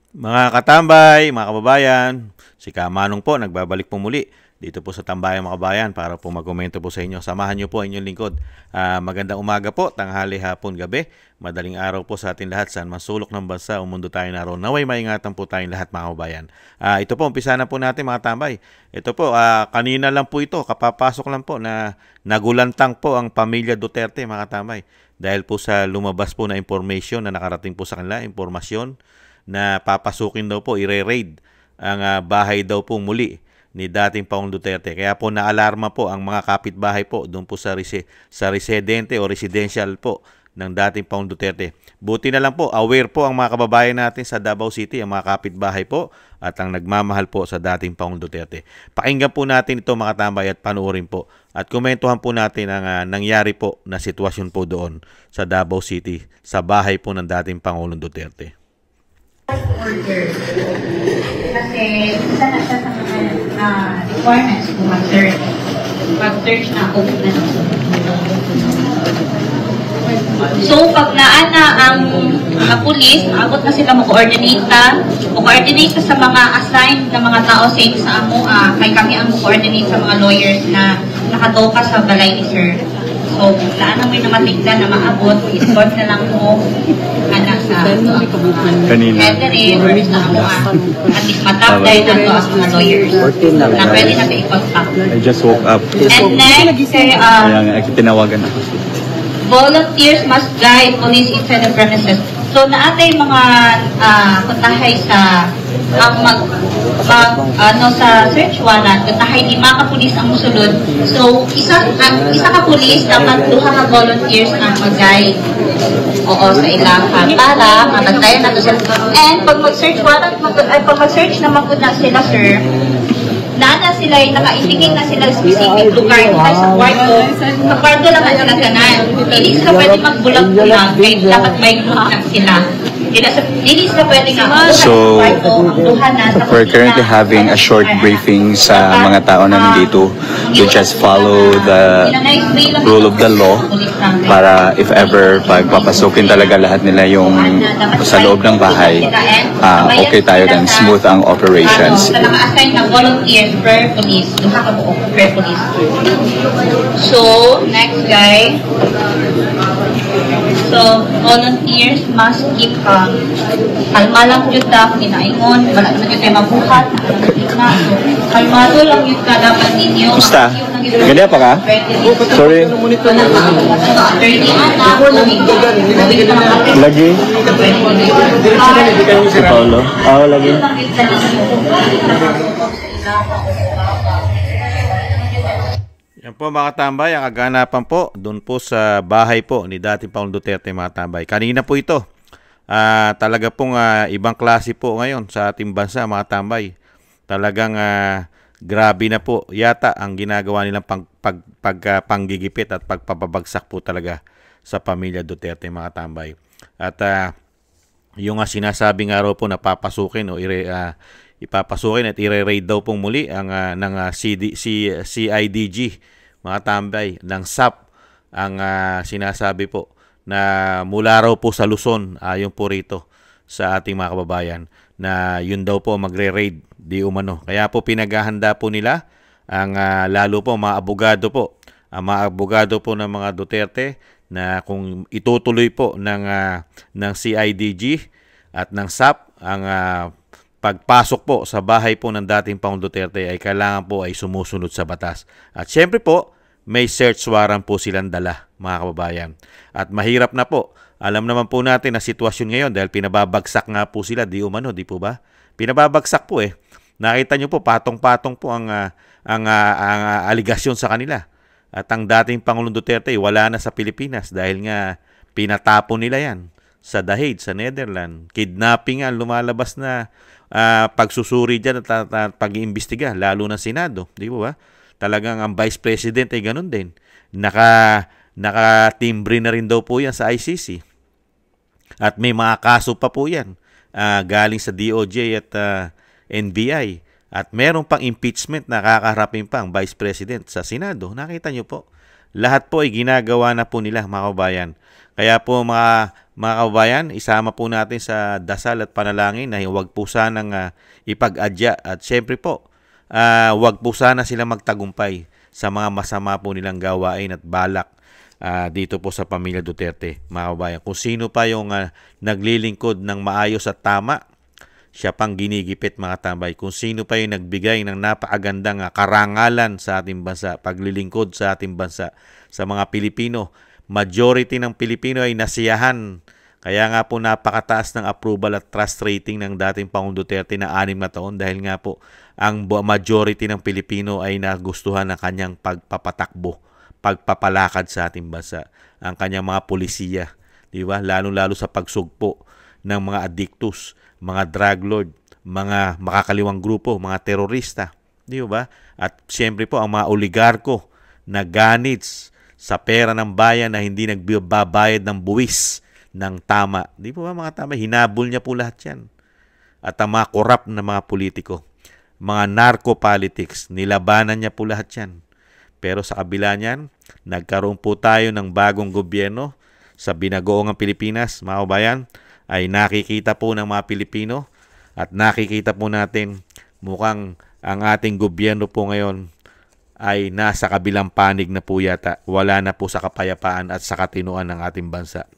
Mga katambay, mga kababayan, si Kamanong po nagbabalik po muli dito po sa Tambayang mga kabayan para po magkomento po sa inyo. Samahan niyo po inyong lingkod. Magandang umaga po, tanghali, hapon, gabi. Madaling araw po sa atin lahat saan masulok ng bansa o mundo tayo naroon. Naway maingatan po tayong lahat mga kababayan. Ito po, umpisa na po natin mga tambay. Ito po, kanina lang po ito, kapapasok lang po na nagulantang po ang pamilya Duterte mga tambay. Dahil po sa lumabas po na information na nakarating po sa kanila, informasyon na papasukin daw po, ire-raid ang bahay daw po muli ni dating Pangulong Duterte. Kaya po naalarma po ang mga kapitbahay po doon po sa residente o residential po ng dating Pangulong Duterte. Buti na lang po, aware po ang mga kababayan natin sa Davao City, ang mga kapitbahay po at ang nagmamahal po sa dating Pangulong Duterte. Pakinggan po natin ito mga tambay at panoorin po at komentuhan po natin ang nangyari po na sitwasyon po doon sa Davao City sa bahay po ng dating Pangulong Duterte. Order. Kasi isa na siya sa mga requirements kung mag-search na ako na. So, pag naana ang mga pulis, abot na sila mo-coordinate sa mga assigned na mga tao sa amo, kay kami ang mo-coordinate sa mga lawyers na nakatoka sa balay ni Sir. So, laan mo yung namatigdan na maabot, i-sort na lang mo anak sa headerin or sa amo at least matapday na to as mga lawyers na pwede na i-contact. I just woke up. And next, Kaya tinawagan ako. volunteers must guide police inside the premises. So, naatay mga kutahay sa sa search warrant, kutahay 5 ka pulis ang musulod. So, isa ka pulis dapat 2 ka volunteers ang mag-guide sa ilaha para mabantayan na to sila. And pag mag-search warrant, pag mag-search naman po na sila, sir, nana sila, naka-indicate na sila specific lugar kung sa kwarto. Sa kwarto lang ang sila tanan. Hindi sila pwede magbulag-bulag, kaya dapat may group lang sila. Hindi sila pwede nga. So, we're currently having a short briefing sa mga tao na nandito to just follow the rule of the law para if ever pagpapasukin talaga lahat nila yung sa loob ng bahay, okay tayo then smooth ang operations. Naka-assign na volunteers per police. Nakakabuo per police. So, next guy. So, volunteers must keep calm. Kalma lang yun ta, kinaingon, wala naman yun tayo mabuhat, so, kalmado lang yun ka dapat ninyo. Basta, ganyan pa ka? Sorry. Lagi? Si Paolo? Lagi. Yan po mga tambay, ang kaganapan po doon po sa bahay po ni dating Pangulong Duterte mga tambay. Kanina po ito, talaga pong ibang klase po ngayon sa ating bansa mga tambay. Talagang grabe na po yata ang ginagawa nilang panggigipit at pagpapabagsak po talaga sa pamilya Duterte mga tambay. At yung sinasabi nga raw po na papasukin o ipapasukin at ire-raid daw pong muli ang ng CIDG mga tambay ng SAP ang sinasabi po na mula raw po sa Luzon ayon po rito sa ating mga kababayan na yun daw po magre-raid di umano. Kaya po pinaghahanda po nila ang lalo po mga abogado po, ang mga abogado po ng mga Duterte na kung itutuloy po ng CIDG at ng SAP ang pagpasok po sa bahay po ng dating Pangulong Duterte ay kailangan po ay sumusunod sa batas. At syempre po, may search warrant po silang dala, mga kababayan. At mahirap na po. Alam naman po natin na sitwasyon ngayon dahil pinababagsak nga po sila, di umano, di po ba? Pinababagsak po eh. Nakita nyo po, patong-patong po ang aligasyon sa kanila. At ang dating Pangulong Duterte wala na sa Pilipinas dahil nga pinatapon nila yan sa The Hague, sa Netherlands. Kidnapping nga, lumalabas na pagsusuri dyan at pag-iimbestiga, lalo ng Senado. Di ba? Talagang ang Vice President ay ganun din. Nakatimbre na rin daw po yan sa ICC. At may mga kaso pa po yan galing sa DOJ at NBI. At meron pang impeachment na kakaharapin pa ang Vice President sa Senado. Nakita nyo po. Lahat po ay ginagawa na po nila mga kabayan. Kaya po mga kabayan, isama po natin sa dasal at panalangin na huwag po sanang ipag-adya. At syempre po, huwag po sana sila magtagumpay sa mga masama po nilang gawain at balak dito po sa pamilya Duterte, mga kabayan. Kung sino pa yung naglilingkod ng maayos at tama, siya pang ginigipit, mga tambay. Kung sino pa yung nagbigay ng napakagandang karangalan sa ating bansa, paglilingkod sa ating bansa, sa mga Pilipino, majority ng Pilipino ay nasiyahan. Kaya nga po napakataas ng approval at trust rating ng dating Pangulong Duterte na 6 na taon dahil nga po ang majority ng Pilipino ay nagustuhan ng kanyang pagpapatakbo, pagpapalakad sa ating bansa, ang kanyang mga polisiya, di ba? Lalo-lalo sa pagsugpo ng mga addictus, mga drug lord, mga makakaliwang grupo, mga terorista, di ba? At siyempre po ang mga oligarko na ganits sa pera ng bayan na hindi nagbabayad ng buwis ng tama. Di po ba mga tama? Hinabol niya po lahat yan. At ang mga korap na mga politiko, mga narco politics, nilabanan niya po lahat yan. Pero sa kabila niyan, nagkaroon po tayo ng bagong gobyerno sa binagoong Pilipinas, mga kabayan, ay nakikita po ng mga Pilipino at nakikita po natin mukhang ang ating gobyerno po ngayon ay nasa kabilang panig na po yata. Wala na po sa kapayapaan at sa katinuan ng ating bansa.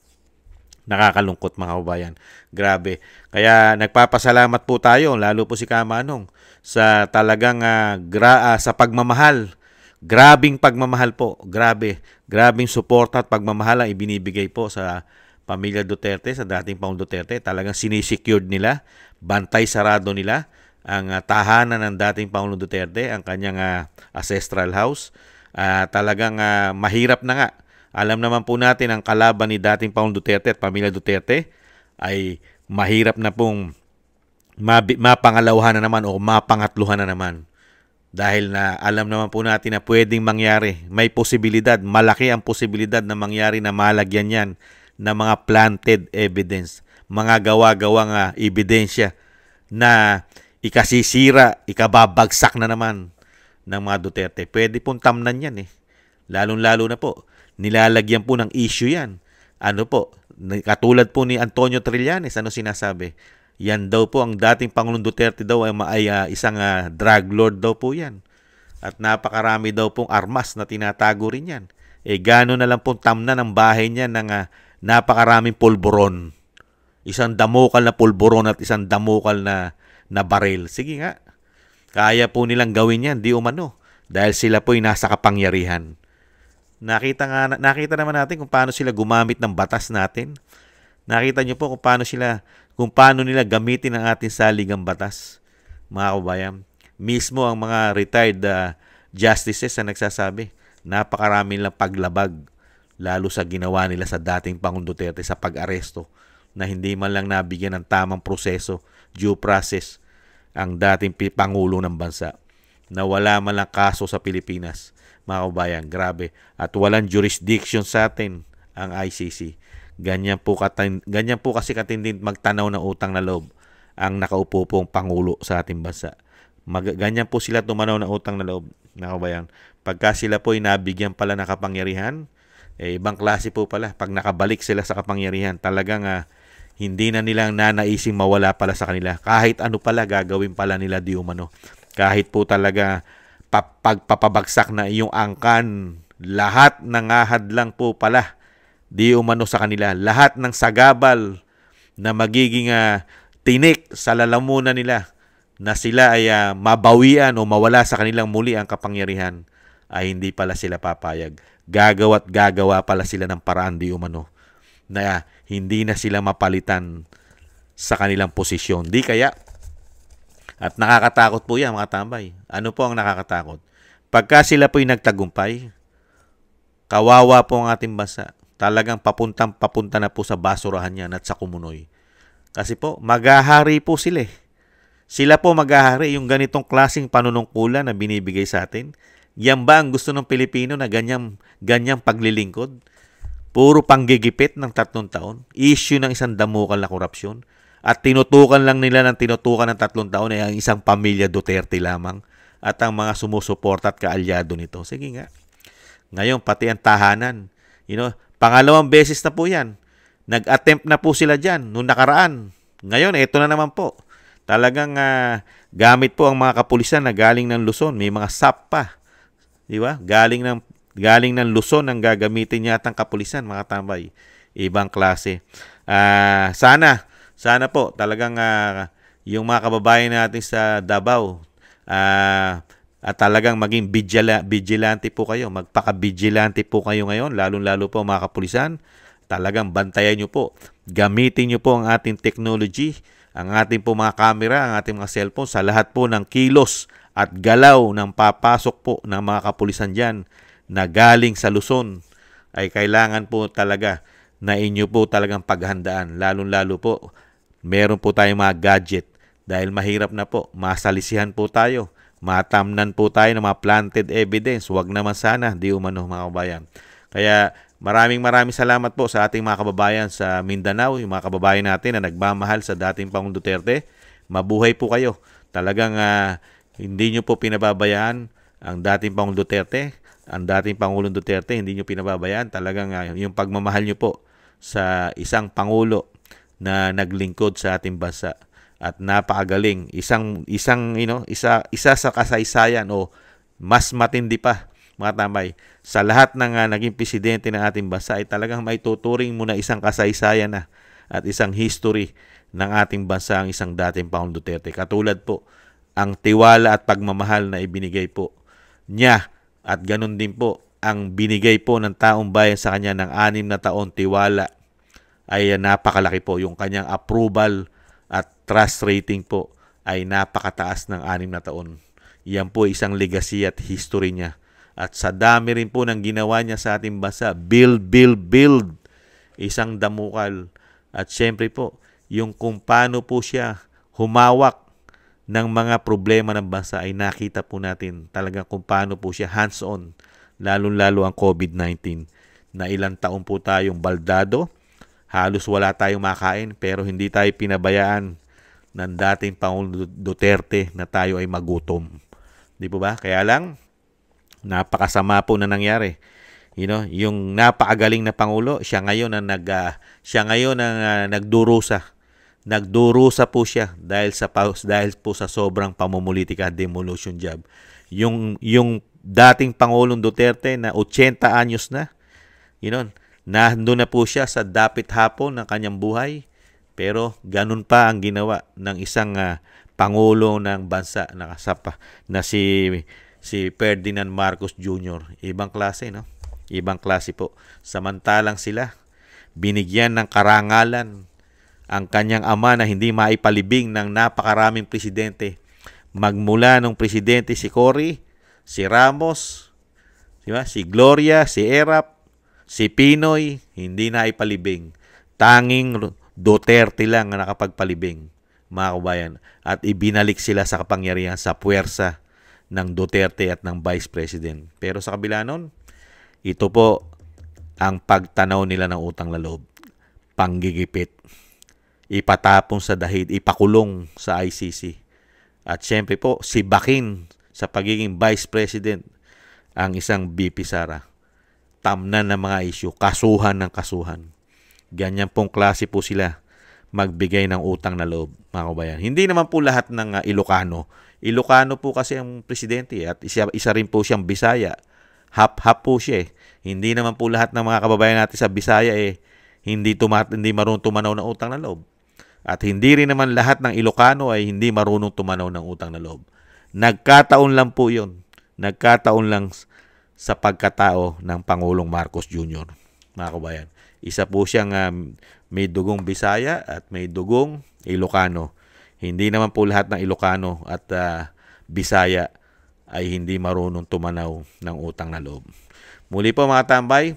Nakakalungkot, mga kabayan. Grabe. Kaya nagpapasalamat po tayo, lalo po si Kamanong, sa talagang sa pagmamahal. Grabing pagmamahal po. Grabing suporta at pagmamahal ang ibinibigay po sa pamilya Duterte, sa dating Pangulong Duterte. Talagang sinisecured nila, bantay sarado nila ang tahanan ng dating Pangulong Duterte, ang kanyang ancestral house. Talagang mahirap na nga. Alam naman po natin ang kalaban ni dating Pangulong Duterte at pamilya Duterte ay mahirap na pong mapangalawahan na naman o mapangatluhan na naman. Dahil na alam naman po natin na pwedeng mangyari. May posibilidad, malaki ang posibilidad na mangyari na malagyan yan ng mga planted evidence, mga gawa-gawang ebidensya na ikasisira, ikababagsak na naman ng mga Duterte. Pwede pong tamnan yan Lalong-lalo na po, nilalagyan po ng issue yan. Ano po, katulad po ni Antonio Trillanes, ano sinasabi? Yan daw po, ang dating Pangulong Duterte daw ay isang drug lord daw po yan. At napakarami daw pong armas na tinatago rin yan. Gano'n na lang pong tamnan ng bahay niya ng napakaraming pulburon. Isang damukal na pulburon at isang damukal na baril. Sige nga, kaya po nilang gawin yan, di umano. Dahil sila po ay nasa kapangyarihan. Nakita naman natin kung paano sila gumamit ng batas natin. Nakita niyo po kung paano nila gamitin ang ating saligang batas, mga kabayan. Mismo ang mga retired justices na nagsasabi, napakarami nilang paglabag, lalo sa ginawa nila sa dating Pangulong Duterte sa pag-aresto, na hindi man lang nabigyan ng tamang proseso, due process, ang dating Pangulo ng bansa. Na wala man lang kaso sa Pilipinas, mga kabayan. Grabe. At walang jurisdiction sa atin ang ICC. Ganyan po kasi katindi magtanaw ng utang na loob ang nakaupo pong Pangulo sa ating bansa. Ganyan po sila tumanaw ng utang na loob, mga kabayan. Pagka sila po ay nabigyan pala ng kapangyarihan, ibang klase po pala. Pag nakabalik sila sa kapangyarihan, talagang hindi na nilang nanaising mawala pala sa kanila. Kahit ano pala gagawin pala nila di umano. Kahit po talaga pagpapabagsak na iyong angkan, lahat ng ahad lang po pala di umano sa kanila. Lahat ng sagabal na magiging tinik sa lalamunan nila na sila ay mabawian o mawala sa kanilang muli ang kapangyarihan, ay hindi pala sila papayag. Gagawa pala sila ng paraan di umano na hindi na sila mapalitan sa kanilang posisyon. Di kaya, at nakakatakot po yan, mga tambay. Ano po ang nakakatakot? Pagka sila po'y nagtagumpay, kawawa po ang ating bansa. Talagang papunta na po sa basurahan yan at sa kumunoy. Kasi po, maghahari po sila. Sila po maghahari. Yung ganitong klaseng panunungkulan na binibigay sa atin, yan ba ang gusto ng Pilipino na ganyang paglilingkod? Puro panggigipit ng 3 taon. Issue ng isang damukal na korupsyon. At tinutukan ng 3 taon ay ang isang pamilya Duterte lamang at ang mga sumusuporta at kaalyado nito. Sige nga. Ngayon, pati ang tahanan. Pangalawang beses na po yan Nag-attempt na po sila dyan noong nakaraan. Ngayon, ito na naman po. Talagang gamit po ang mga kapulisan na galing ng Luzon. May mga SAP pa. Di ba? Galing ng Luzon ang gagamitin yata ang kapulisan, mga tambay. Ibang klase. Sana po talagang yung mga kababayan natin sa Davao at talagang maging vigilante po kayo. Magpaka-vigilante po kayo ngayon, lalong-lalo po mga kapulisan. Talagang bantayan nyo po. Gamitin nyo po ang ating technology, ang ating po mga camera, ang ating mga cellphone sa lahat po ng kilos at galaw ng papasok po ng mga kapulisan dyan na galing sa Luzon ay kailangan po talaga na inyo po talagang paghandaan. Lalong-lalo po, meron po tayong mga gadget dahil mahirap na po. Masalisihan po tayo. Matamnan po tayo ng mga planted evidence. Huwag naman sana, di umano mga kababayan. Kaya maraming salamat po sa ating mga kababayan sa Mindanao, yung mga kababayan natin na nagmamahal sa dating Pangulong Duterte. Mabuhay po kayo. Talagang hindi nyo po pinababayaan ang dating Pangulong Duterte. Ang dating Pangulong Duterte, hindi nyo pinababayaan. Talagang yung pagmamahal nyo po sa isang Pangulo na naglingkod sa ating bansa at napakagaling. Isa sa kasaysayan o mas matindi pa, mga tambay, sa lahat ng naging presidente ng ating bansa ay talagang maituturing mo na isang kasaysayan na at isang history ng ating bansa ang isang dating Pangulong Duterte. Katulad po ang tiwala at pagmamahal na ibinigay po niya at ganun din po ang binigay po ng taong bayan sa kanya ng 6 na taon tiwala ay napakalaki po. Yung kanyang approval at trust rating po ay napakataas ng 6 na taon. Yan po isang legacy at history niya. At sa dami rin po ng ginawa niya sa ating bansa, build. Isang damukal. At syempre po, yung kung paano po siya humawak ng mga problema ng bansa ay nakita po natin talagang kung paano po siya hands-on, lalong-lalo ang COVID-19 na ilang taon po tayong baldado, halos wala tayong makain pero hindi tayo pinabayaan ng dating Pangulong Duterte na tayo ay magutom. Di po ba? Kaya lang, napakasama po na nangyari. Yung napakagaling na Pangulo, siya ngayon ang nagdurusa. Nagdurusa po siya dahil po sa sobrang pamumulitika, demolition job. Yung dating Pangulong Duterte na 80 anyos na, nandun na po siya sa dapit hapon ng kanyang buhay, pero ganun pa ang ginawa ng isang Pangulo ng bansa na si Ferdinand Marcos Jr. Ibang klase, no? Ibang klase po. Samantalang sila, binigyan ng karangalan ang kanyang ama na hindi maipalibing ng napakaraming presidente. Magmula nung presidente si Cory, si Ramos, diba? Si Gloria, si Erap, si Pinoy, hindi naipalibing. Tanging Duterte lang ang nakapagpalibing, mga kabayan. At ibinalik sila sa kapangyarihan sa puwersa ng Duterte at ng Vice President. Pero sa kabila nun, ito po ang pagtanaw nila ng utang na loob. Panggigipit. Ipatapon sa dahig, ipakulong sa ICC. At syempre po, si Bakin sa pagiging Vice President, ang isang VP Sara. Tamnan ng mga issue, kasuhan ng kasuhan. Ganyan pong klase po sila magbigay ng utang na loob, mga kabayan. Hindi naman po lahat ng Ilocano. Ilocano po kasi ang presidente at isa rin po siyang Bisaya. Half po siya eh. Hindi naman po lahat ng mga kababayan natin sa Bisaya hindi marunong tumanaw ng utang na loob. At hindi rin naman lahat ng Ilocano ay hindi marunong tumanaw ng utang na loob. Nagkataon lang po yun. Nagkataon lang sa pagkatao ng Pangulong Marcos Jr., mga kabayan. Isa po siyang may dugong Bisaya at may dugong Ilocano. Hindi naman po lahat ng Ilocano at Bisaya ay hindi marunong tumanaw ng utang na loob. Muli po mga tambay,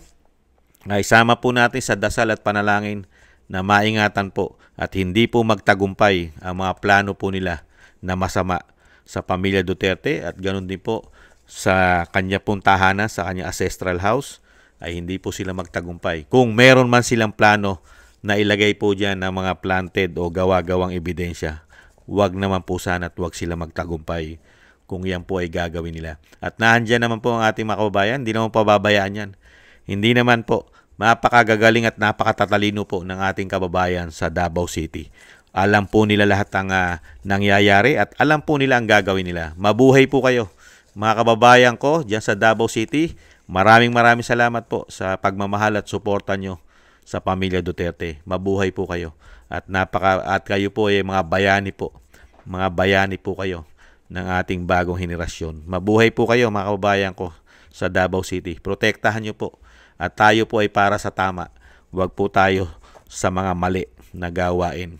isama po natin sa dasal at panalangin na maingatan po at hindi po magtagumpay ang mga plano po nila na masama sa pamilya Duterte at ganoon din po sa kanya pong tahanan, sa kanya ancestral house ay hindi po sila magtagumpay. Kung meron man silang plano na ilagay po dyan ng mga planted o gawa-gawang ebidensya, wag naman po sana at wag sila magtagumpay kung yan po ay gagawin nila. At naandyan naman po ang ating mga kababayan, hindi naman pababayaan yan. Hindi naman po Napakagagaling at napakatatalino po ng ating kababayan sa Davao City. Alam po nila lahat ang nangyayari at alam po nila ang gagawin nila. Mabuhay po kayo. Mga kababayan ko dyan sa Davao City, maraming salamat po sa pagmamahal at suporta nyo sa pamilya Duterte. Mabuhay po kayo. At kayo po ay mga bayani po. Mga bayani po kayo ng ating bagong henerasyon. Mabuhay po kayo mga kababayan ko sa Davao City. Protektahan nyo po. At tayo po ay para sa tama. Huwag po tayo sa mga mali na gawain.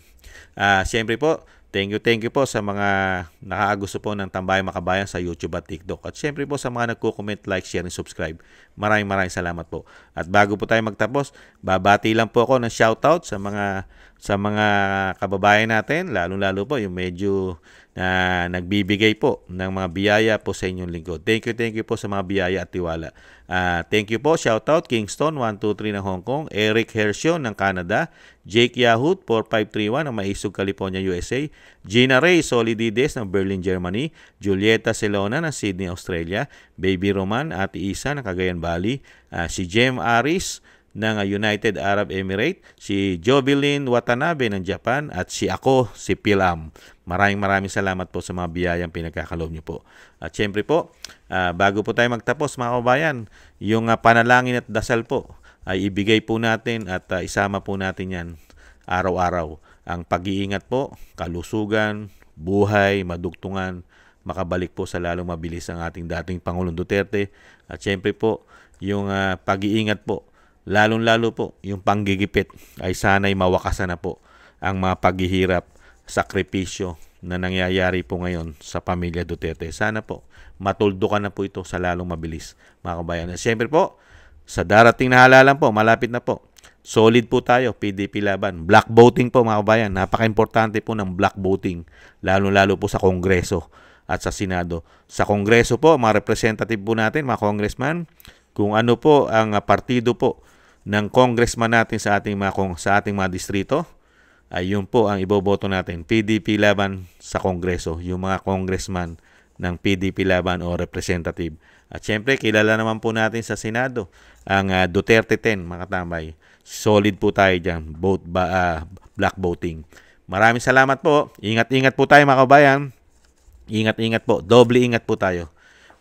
Siyempre po, thank you po sa mga nakakagusto po ng Tambayang Makabayan sa YouTube at TikTok. At siyempre po sa mga nagko-comment, like, share, and subscribe. Maraming salamat po. At bago po tayo magtapos, babati lang po ako ng shoutout sa mga kababayan natin, lalo po yung medyo nagbibigay po ng mga biyaya po sa inyong lingkod. Thank you po sa mga biyaya at tiwala. Thank you po, shoutout Kingston 123 ng Hong Kong, Eric Hershio ng Canada, Jake Yahut 4531 ng Maisog, California, USA, Gina Ray Solidides ng Berlin, Germany, Julieta Celona ng Sydney, Australia, Baby Roman, Ate Isa ng Cagayan Valley, si Jem Aris ng United Arab Emirates, si Jovelyn Watanabe ng Japan, at si Pilam. Maraming salamat po sa mga biyayang pinagkakaloob niyo po. At syempre po, bago po tayo magtapos mga kabayan, yung panalangin at dasal po ay ibigay po natin at isama po natin yan araw-araw. Ang pag-iingat po, kalusugan, buhay, madugtungan, makabalik po sa lalong mabilis ang ating dating Pangulong Duterte. At syempre po, yung pag-iingat po, lalong-lalo po, yung panggigipit ay sana'y mawakasan na po ang mga paghihirap, sakripisyo na nangyayari po ngayon sa pamilya Duterte. Sana po matuldukan na po ito sa lalong mabilis mga kabayan. At siyempre po, sa darating na halalan po, malapit na po, solid po tayo, PDP laban. Black voting po mga kabayan. Napaka-importante po ng black voting, lalo-lalo po sa Kongreso at sa Senado. Sa Kongreso po, mga representative po natin, mga congressman, kung ano po ang partido po ng congressman natin sa ating mga distrito, ay yun po ang iboboto natin. PDP laban sa Kongreso, yung mga congressman ng PDP laban o representative. At syempre, kilala naman po natin sa Senado ang Duterte 10, mga tambay. Solid po tayo dyan, black voting. Maraming salamat po. Ingat-ingat po tayo mga kabayan. Ingat-ingat po. Doble ingat po tayo.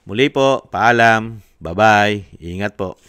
Muli po, paalam. Bye-bye. Ingat po.